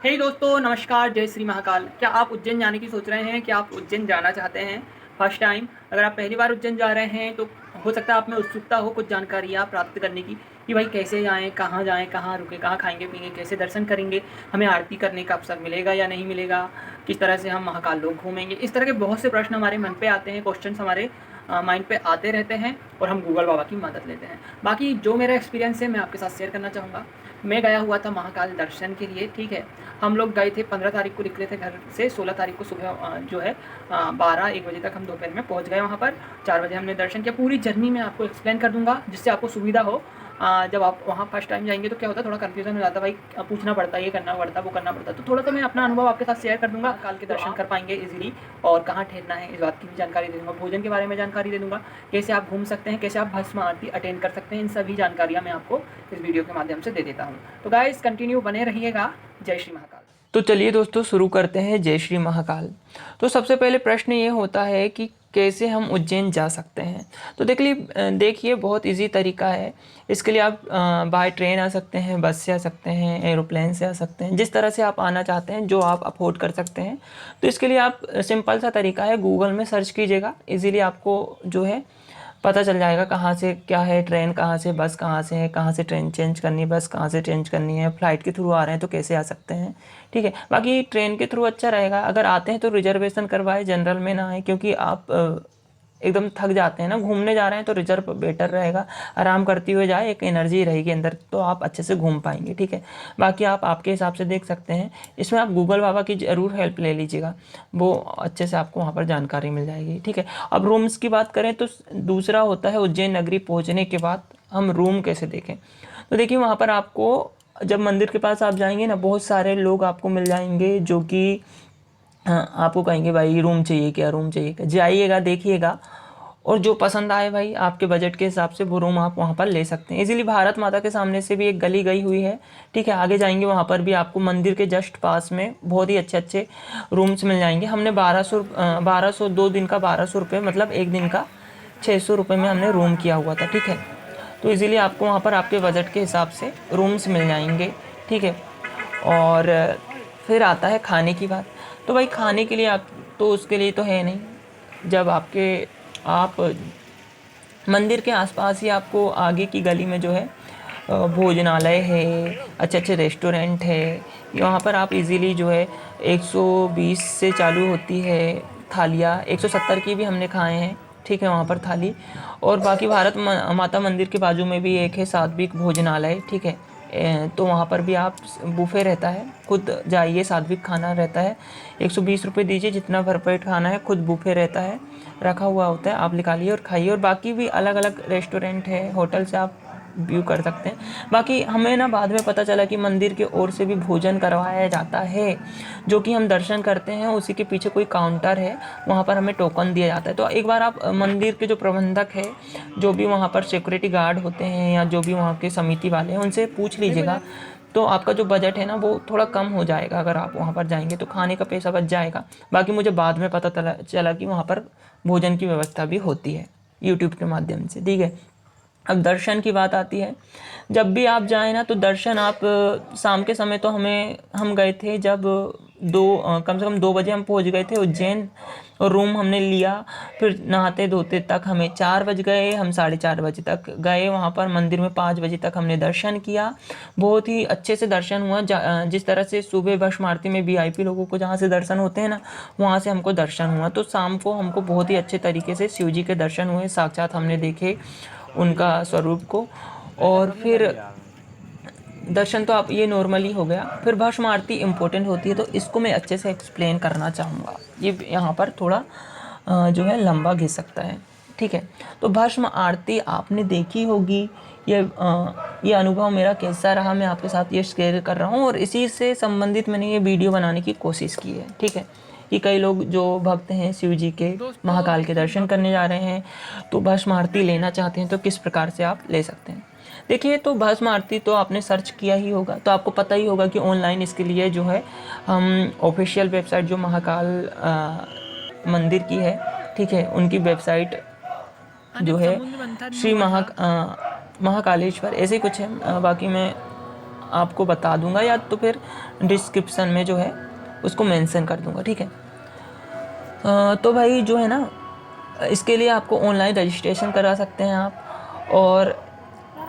हे दोस्तों, नमस्कार। जय श्री महाकाल। क्या आप उज्जैन जाने की सोच रहे हैं? क्या आप उज्जैन जाना चाहते हैं फर्स्ट टाइम? अगर आप पहली बार उज्जैन जा रहे हैं तो हो सकता है आप में उत्सुकता हो कुछ जानकारियाँ प्राप्त करने की कि भाई कैसे जाएँ, कहाँ रुकें, कहाँ खाएँगे पिएँगे, कैसे दर्शन करेंगे, हमें आरती करने का अवसर मिलेगा या नहीं मिलेगा, किस तरह से हम महाकाल लोक घूमेंगे। इस तरह के बहुत से प्रश्न हमारे मन पे आते हैं, क्वेश्चंस हमारे माइंड पे आते रहते हैं और हम गूगल बाबा की मदद लेते हैं। बाकी जो मेरा एक्सपीरियंस है मैं आपके साथ शेयर करना चाहूँगा। मैं गया हुआ था महाकाल दर्शन के लिए, ठीक है। हम लोग गए थे 15 तारीख को, निकले थे घर से। 16 तारीख को सुबह जो है 12-1 बजे तक हम दोपहर में पहुंच गए वहां पर। 4 बजे हमने दर्शन किया। पूरी जर्नी मैं आपको एक्सप्लेन कर दूंगा जिससे आपको सुविधा हो। जब आप वहाँ फर्स्ट टाइम जाएंगे तो क्या होता है, थोड़ा कन्फ्यूजन हो जाता है, भाई पूछना पड़ता है, ये करना पड़ता है, वो करना पड़ता है। तो थोड़ा सा मैं अपना अनुभव आपके साथ शेयर कर दूंगा, काल के दर्शन कर पाएंगे इजीली। और कहाँ ठहरना है इस बात की भी जानकारी दे दूंगा। भोजन के बारे में जानकारी दे दूंगा, कैसे आप घूम सकते हैं, कैसे आप भस्म आरती अटेंड कर सकते हैं। इन सभी जानकारियाँ मैं आपको इस वीडियो के माध्यम से दे देता हूँ। तो गाइस कंटिन्यू बने रहिएगा। जय श्री महाकाल। तो चलिए दोस्तों शुरू करते हैं। जय श्री महाकाल। तो सबसे पहले प्रश्न ये होता है कि कैसे हम उज्जैन जा सकते हैं। तो देखिए बहुत इजी तरीका है। इसके लिए आप बाय ट्रेन आ सकते हैं, बस से आ सकते हैं, एरोप्लेन से आ सकते हैं, जिस तरह से आप आना चाहते हैं, जो आप अफोर्ड कर सकते हैं। तो इसके लिए आप सिंपल सा तरीका है, गूगल में सर्च कीजिएगा, इजीली आपको जो है पता चल जाएगा कहाँ से क्या है, ट्रेन कहाँ से, बस कहाँ से है, कहाँ से ट्रेन चेंज करनी है, बस कहाँ से चेंज करनी है, फ्लाइट के थ्रू आ रहे हैं तो कैसे आ सकते हैं। ठीक है। बाकी ट्रेन के थ्रू अच्छा रहेगा। अगर आते हैं तो रिजर्वेशन करवाए, जनरल में ना आए, क्योंकि आप एकदम थक जाते हैं ना, घूमने जा रहे हैं तो रिजर्व बेटर रहेगा। आराम करते हुए जाए, एक एनर्जी रहेगी अंदर, तो आप अच्छे से घूम पाएंगे। ठीक है। बाकी आप आपके हिसाब से देख सकते हैं। इसमें आप गूगल बाबा की ज़रूर हेल्प ले लीजिएगा, वो अच्छे से आपको वहाँ पर जानकारी मिल जाएगी। ठीक है। अब रूम्स की बात करें तो दूसरा होता है उज्जैन नगरी पहुँचने के बाद हम रूम कैसे देखें। तो देखिए वहाँ पर आपको जब मंदिर के पास आप जाएंगे ना, बहुत सारे लोग आपको मिल जाएंगे जो कि हाँ आपको कहेंगे भाई रूम चाहिए क्या, रूम चाहिए क्या। जाइएगा, देखिएगा, और जो पसंद आए भाई आपके बजट के हिसाब से वो रूम आप वहाँ पर ले सकते हैं इजीली। भारत माता के सामने से भी एक गली गई हुई है। ठीक है। आगे जाएंगे वहाँ पर भी आपको मंदिर के जस्ट पास में बहुत ही अच्छे अच्छे रूम्स मिल जाएंगे। हमने 1200 2 दिन का 1200 रुपये, मतलब एक दिन का 600 रुपये में हमने रूम किया हुआ था। ठीक है। तो इजीली आपको वहाँ पर आपके बजट के हिसाब से रूम्स मिल जाएंगे। ठीक है। और फिर आता है खाने की बात। तो भाई खाने के लिए आप तो उसके लिए तो है नहीं। जब आप मंदिर के आसपास ही आपको आगे की गली में जो है भोजनालय है, अच्छे अच्छे रेस्टोरेंट है। वहाँ पर आप इजीली जो है 120 से चालू होती है थालियाँ, 170 की भी हमने खाए हैं। ठीक है। वहाँ पर थाली, और बाकी भारत माता मंदिर के बाजू में भी एक है सात्विक भोजनालय। ठीक है। तो वहाँ पर भी आप बुफे रहता है, खुद जाइए, सात्विक खाना रहता है। 120 रुपये दीजिए, जितना भरपेट खाना है, खुद बुफे रहता है, रखा हुआ होता है, आप निकालिए और खाइए। और बाकी भी अलग अलग रेस्टोरेंट है, होटल से आप व्यू कर सकते हैं। बाकी हमें ना बाद में पता चला कि मंदिर की ओर से भी भोजन करवाया जाता है, जो कि हम दर्शन करते हैं उसी के पीछे कोई काउंटर है, वहाँ पर हमें टोकन दिया जाता है। तो एक बार आप मंदिर के जो प्रबंधक है, जो भी वहाँ पर सिक्योरिटी गार्ड होते हैं या जो भी वहाँ के समिति वाले हैं, उनसे पूछ लीजिएगा। तो आपका जो बजट है ना वो थोड़ा कम हो जाएगा। अगर आप वहाँ पर जाएंगे तो खाने का पैसा बच जाएगा। बाकी मुझे बाद में पता चला कि वहाँ पर भोजन की व्यवस्था भी होती है यूट्यूब के माध्यम से। ठीक है। अब दर्शन की बात आती है। जब भी आप जाएँ ना तो दर्शन आप शाम के समय तो हम गए थे जब कम से कम 2 बजे हम पहुंच गए थे उज्जैन, और रूम हमने लिया। फिर नहाते धोते तक हमें 4 बज गए। हम 4:30 बजे तक गए वहाँ पर मंदिर में। 5 बजे तक हमने दर्शन किया। बहुत ही अच्छे से दर्शन हुआ। जिस तरह से सुबह भस्म आरती में वीआईपी लोगों को जहाँ से दर्शन होते हैं ना, वहाँ से हमको दर्शन हुआ। तो शाम को हमको बहुत ही अच्छे तरीके से शिव जी के दर्शन हुए, साक्षात हमने देखे उनका स्वरूप को। और फिर दर्शन तो आप ये नॉर्मली हो गया। फिर भस्म आरती इम्पोर्टेंट होती है, तो इसको मैं अच्छे से एक्सप्लेन करना चाहूँगा। ये यहाँ पर थोड़ा जो है लंबा घिस सकता है। ठीक है। तो भस्म आरती आपने देखी होगी। ये अनुभव मेरा कैसा रहा मैं आपके साथ ये शेयर कर रहा हूँ, और इसी से संबंधित मैंने ये वीडियो बनाने की कोशिश की है। ठीक है। कि कई लोग जो भक्त हैं शिव जी के, महाकाल के दर्शन करने जा रहे हैं, तो भस्म आरती लेना चाहते हैं, तो किस प्रकार से आप ले सकते हैं। देखिए, तो भस्म आरती तो आपने सर्च किया ही होगा, तो आपको पता ही होगा कि ऑनलाइन इसके लिए जो है हम ऑफिशियल वेबसाइट जो महाकाल मंदिर की है, ठीक है, उनकी वेबसाइट जो है श्री महाकालेश्वर ऐसे ही कुछ है। बाकी मैं आपको बता दूंगा या तो फिर डिस्क्रिप्शन में जो है उसको मेंशन कर दूंगा, ठीक है। तो भाई जो है ना, इसके लिए आपको ऑनलाइन रजिस्ट्रेशन करा सकते हैं आप। और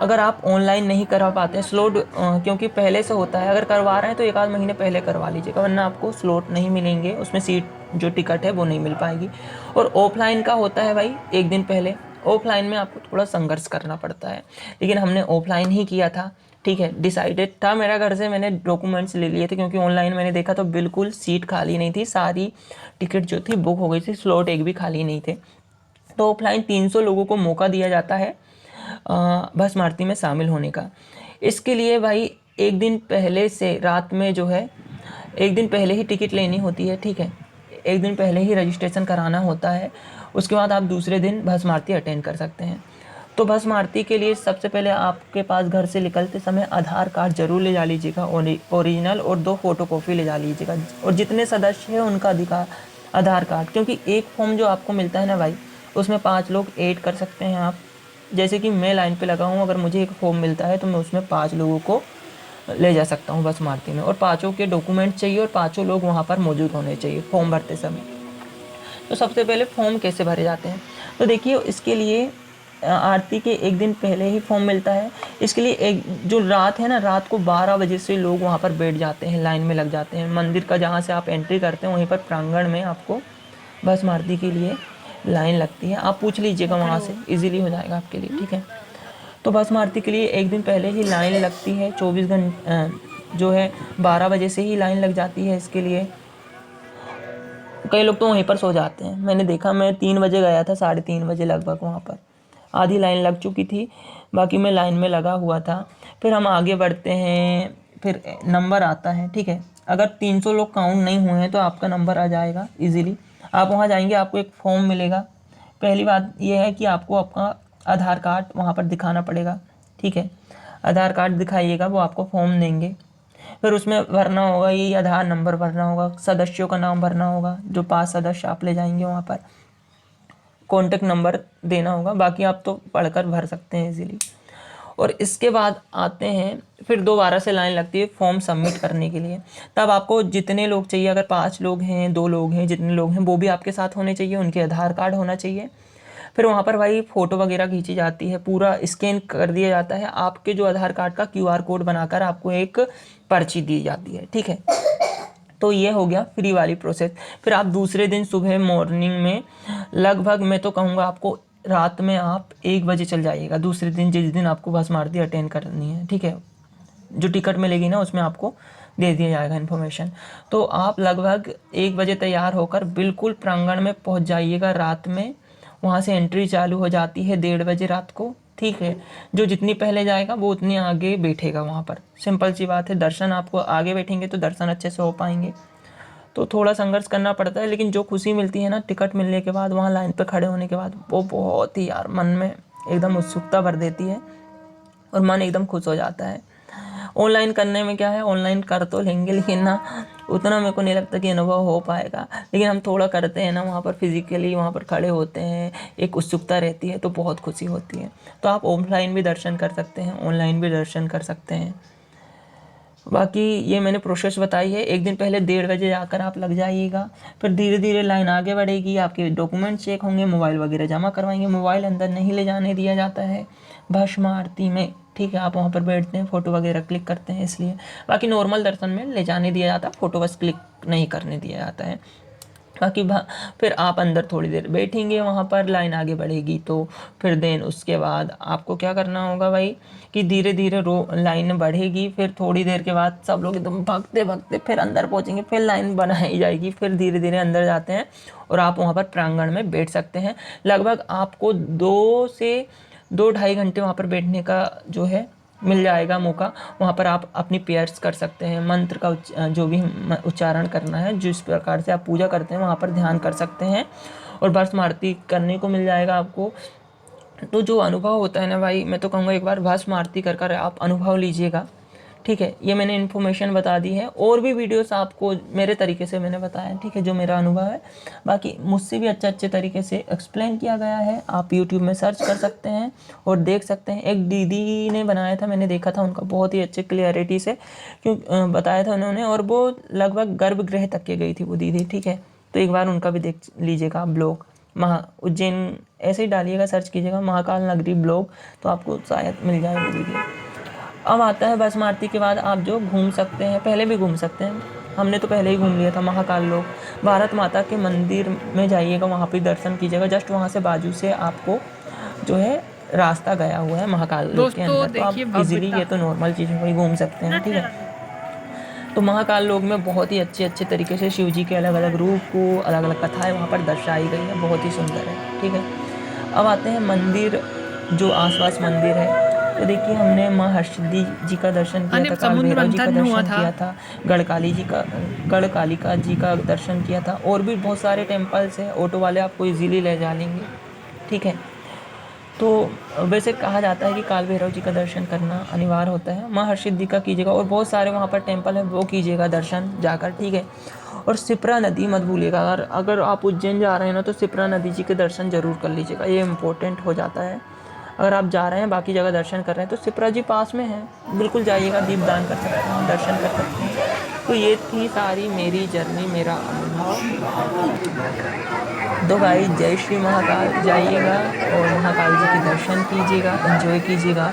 अगर आप ऑनलाइन नहीं करा पाते हैं स्लॉट, क्योंकि पहले से होता है, अगर करवा रहे हैं तो 1 आध महीने पहले करवा लीजिएगा, वरना आपको स्लॉट नहीं मिलेंगे, उसमें सीट जो टिकट है वो नहीं मिल पाएगी। और ऑफलाइन का होता है भाई 1 दिन पहले। ऑफलाइन में आपको थोड़ा संघर्ष करना पड़ता है, लेकिन हमने ऑफलाइन ही किया था, ठीक है। डिसाइडेड था मेरा घर से, मैंने डॉक्यूमेंट्स ले लिए थे, क्योंकि ऑनलाइन मैंने देखा तो बिल्कुल सीट खाली नहीं थी, सारी टिकट जो थी बुक हो गई थी, स्लॉट एक भी खाली नहीं थे। तो ऑफलाइन 300 लोगों को मौका दिया जाता है भस्म आरती में शामिल होने का। इसके लिए भाई 1 दिन पहले से रात में जो है 1 दिन पहले ही टिकट लेनी होती है, ठीक है। 1 दिन पहले ही रजिस्ट्रेशन कराना होता है, उसके बाद आप दूसरे दिन भस्म आरती अटेंड कर सकते हैं। तो भस्म आरती के लिए सबसे पहले आपके पास घर से निकलते समय आधार कार्ड जरूर ले जा लीजिएगा, ओरिजिनल, और 2 फोटोकॉपी ले जा लीजिएगा, और जितने सदस्य हैं उनका अधिकार आधार कार्ड, क्योंकि एक फॉर्म जो आपको मिलता है ना भाई, उसमें 5 लोग ऐड कर सकते हैं आप। जैसे कि मैं लाइन पे लगा हूँ, अगर मुझे एक फॉर्म मिलता है तो मैं उसमें 5 लोगों को ले जा सकता हूँ भस्म आरती में, और 5 के डॉक्यूमेंट चाहिए और 5 लोग वहाँ पर मौजूद होने चाहिए फॉर्म भरते समय। तो सबसे पहले फॉर्म कैसे भरे जाते हैं, तो देखिए इसके लिए आरती के 1 दिन पहले ही फॉर्म मिलता है। इसके लिए एक जो रात है ना, रात को 12 बजे से लोग वहाँ पर बैठ जाते हैं, लाइन में लग जाते हैं। मंदिर का जहाँ से आप एंट्री करते हैं वहीं पर प्रांगण में आपको भस्म आरती के लिए लाइन लगती है, आप पूछ लीजिएगा वहाँ से, इजीली हो जाएगा आपके लिए, ठीक है। तो भस्म आरती के लिए 1 दिन पहले ही लाइन लगती है, 24 घंटे जो है 12 बजे से ही लाइन लग जाती है इसके लिए। कई लोग तो वहीं पर सो जाते हैं, मैंने देखा, मैं 3 बजे गया था, 3:30 बजे लगभग वहाँ पर आधी लाइन लग चुकी थी, बाकी मैं लाइन में लगा हुआ था। फिर हम आगे बढ़ते हैं, फिर नंबर आता है, ठीक है। अगर 300 लोग काउंट नहीं हुए हैं तो आपका नंबर आ जाएगा इजीली। आप वहाँ जाएंगे, आपको एक फॉर्म मिलेगा। पहली बात यह है कि आपको आपका आधार कार्ड वहाँ पर दिखाना पड़ेगा, ठीक है। आधार कार्ड दिखाइएगा, वो आपको फॉर्म देंगे, फिर उसमें भरना होगा, ये आधार नंबर भरना होगा, सदस्यों का नाम भरना होगा, जो 5 सदस्य आप ले जाएंगे वहाँ पर, कॉन्टेक्ट नंबर देना होगा, बाकी आप तो पढ़कर भर सकते हैं इजीली। और इसके बाद आते हैं, फिर दोबारा से लाइन लगती है फॉर्म सबमिट करने के लिए। तब आपको जितने लोग चाहिए, अगर 5 लोग हैं, 2 लोग हैं, जितने लोग हैं वो भी आपके साथ होने चाहिए, उनके आधार कार्ड होना चाहिए। फिर वहाँ पर भाई फ़ोटो वगैरह खींची जाती है, पूरा स्कैन कर दिया जाता है, आपके जो आधार कार्ड का QR कोड बनाकर आपको एक पर्ची दी जाती है, ठीक है। तो ये हो गया फ्री वाली प्रोसेस। फिर आप दूसरे दिन सुबह मॉर्निंग में लगभग, मैं तो कहूँगा आपको रात में आप 1 बजे चल जाइएगा, दूसरे दिन जिस दिन आपको भस्म आरती अटेंड करनी है, ठीक है। जो टिकट मिलेगी ना उसमें आपको दे दिया जाएगा इन्फॉर्मेशन। तो आप लगभग 1 बजे तैयार होकर बिल्कुल प्रांगण में पहुंच जाइएगा रात में। वहाँ से एंट्री चालू हो जाती है 1:30 बजे रात को, ठीक है। जो जितनी पहले जाएगा वो उतनी आगे बैठेगा वहाँ पर, सिंपल सी बात है। दर्शन आपको आगे बैठेंगे तो दर्शन अच्छे से हो पाएंगे। तो थोड़ा संघर्ष करना पड़ता है, लेकिन जो खुशी मिलती है ना टिकट मिलने के बाद, वहाँ लाइन पर खड़े होने के बाद, वो बहुत ही यार मन में एकदम उत्सुकता भर देती है और मन एकदम खुश हो जाता है। ऑनलाइन करने में क्या है, ऑनलाइन कर तो लेंगे लेकिन ना उतना मेरे को नहीं लगता कि अनुभव हो पाएगा, लेकिन हम थोड़ा करते हैं ना, वहाँ पर फिजिकली वहाँ पर खड़े होते हैं, एक उत्सुकता रहती है, तो बहुत खुशी होती है। तो आप ऑफलाइन भी दर्शन कर सकते हैं, ऑनलाइन भी दर्शन कर सकते हैं। बाकी ये मैंने प्रोसेस बताई है। 1 दिन पहले 1:30 बजे जाकर आप लग जाइएगा, फिर धीरे धीरे लाइन आगे बढ़ेगी, आपके डॉक्यूमेंट चेक होंगे, मोबाइल वगैरह जमा करवाएंगे। मोबाइल अंदर नहीं ले जाने दिया जाता है भस्म आरती में, ठीक है। आप वहाँ पर बैठते हैं, फ़ोटो वगैरह क्लिक करते हैं इसलिए। बाकी नॉर्मल दर्शन में ले जाने दिया जाता है, फ़ोटो बस क्लिक नहीं करने दिया जाता है। बाकी फिर आप अंदर थोड़ी देर बैठेंगे, वहाँ पर लाइन आगे बढ़ेगी, तो फिर देन उसके बाद आपको क्या करना होगा भाई कि धीरे धीरे लाइन बढ़ेगी। फिर थोड़ी देर के बाद सब लोग एकदम भागते भागते फिर अंदर पहुँचेंगे, फिर लाइन बनाई जाएगी, फिर धीरे धीरे अंदर जाते हैं और आप वहाँ पर प्रांगण में बैठ सकते हैं। लगभग आपको 2 से 2-2.5 घंटे वहाँ पर बैठने का जो है मिल जाएगा मौका। वहाँ पर आप अपनी प्रेयर्स कर सकते हैं, मंत्र का जो भी उच्चारण करना है, जिस प्रकार से आप पूजा करते हैं वहाँ पर ध्यान कर सकते हैं, और भस्म आरती करने को मिल जाएगा आपको। तो जो अनुभव होता है ना भाई, मैं तो कहूँगा एक बार भस्म आरती कर कर आप अनुभव लीजिएगा, ठीक है, ये मैंने इन्फॉर्मेशन बता दी है। और भी वीडियोस आपको मेरे तरीके से मैंने बताया, ठीक है, जो मेरा अनुभव है। बाकी मुझसे भी अच्छे तरीके से एक्सप्लेन किया गया है, आप यूट्यूब में सर्च कर सकते हैं और देख सकते हैं। एक दीदी ने बनाया था, मैंने देखा था उनका, बहुत ही अच्छे क्लियरिटी से बताया था उन्होंने, और वो लगभग गर्भगृह तक के गई थी वो दीदी, ठीक है। तो एक बार उनका भी देख लीजिएगा ब्लॉग, उज्जैन ऐसे ही डालिएगा, सर्च कीजिएगा महाकाल नगरी ब्लॉग, तो आपको शायद मिल जाए वो वीडियो। अब आता है भस्म आरती के बाद आप जो घूम सकते हैं, पहले भी घूम सकते हैं, हमने तो पहले ही घूम लिया था महाकाल लोक। भारत माता के मंदिर में जाइएगा, वहाँ पे दर्शन कीजिएगा, जस्ट वहाँ से बाजू से आपको जो है रास्ता गया हुआ है महाकाल लोक के अंदर, तो आप इजीली, ये तो नॉर्मल चीज़ वही घूम सकते हैं, ठीक है। तो महाकाल लोक में बहुत ही अच्छे तरीके से शिव जी के अलग अलग रूप को, अलग अलग कथाएँ वहाँ पर दर्शाई गई है, बहुत ही सुंदर है, ठीक है। अब आते हैं मंदिर, जो आसपास मंदिर है, तो देखिए हमने माँ हरसिद्धि जी का दर्शन किया था, काल भैरव जी का दर्शन किया था, गढ़कालिका जी का दर्शन किया था, और भी बहुत सारे टेम्पल्स हैं, ऑटो वाले आपको इजीली ले जा लेंगे, ठीक है। तो वैसे कहा जाता है कि काल भैरव जी का दर्शन करना अनिवार्य होता है, माँ हरसिद्धि का कीजिएगा, और बहुत सारे वहाँ पर टेम्पल है, वो कीजिएगा दर्शन जाकर, ठीक है। और शिप्रा नदी मत भूलिएगा, अगर आप उज्जैन जा रहे हैं ना, तो शिप्रा नदी जी के दर्शन जरूर कर लीजिएगा, ये इम्पोर्टेंट हो जाता है। अगर आप जा रहे हैं, बाकी जगह दर्शन कर रहे हैं, तो शिप्रा जी पास में है, बिल्कुल जाइएगा, दीपदान कर सकते हैं, दर्शन कर सकते हैं। तो ये थी सारी मेरी जर्नी, मेरा अनुभव। तो भाई जय श्री महाकाल, जाइएगा और महाकाल जी के दर्शन कीजिएगा, एंजॉय कीजिएगा।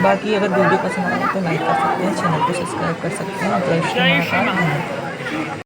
बाकी अगर वीडियो पसंद आए तो लाइक कर सकते हैं, चैनल को सब्सक्राइब कर सकते हैं। जय श्री महाकाल।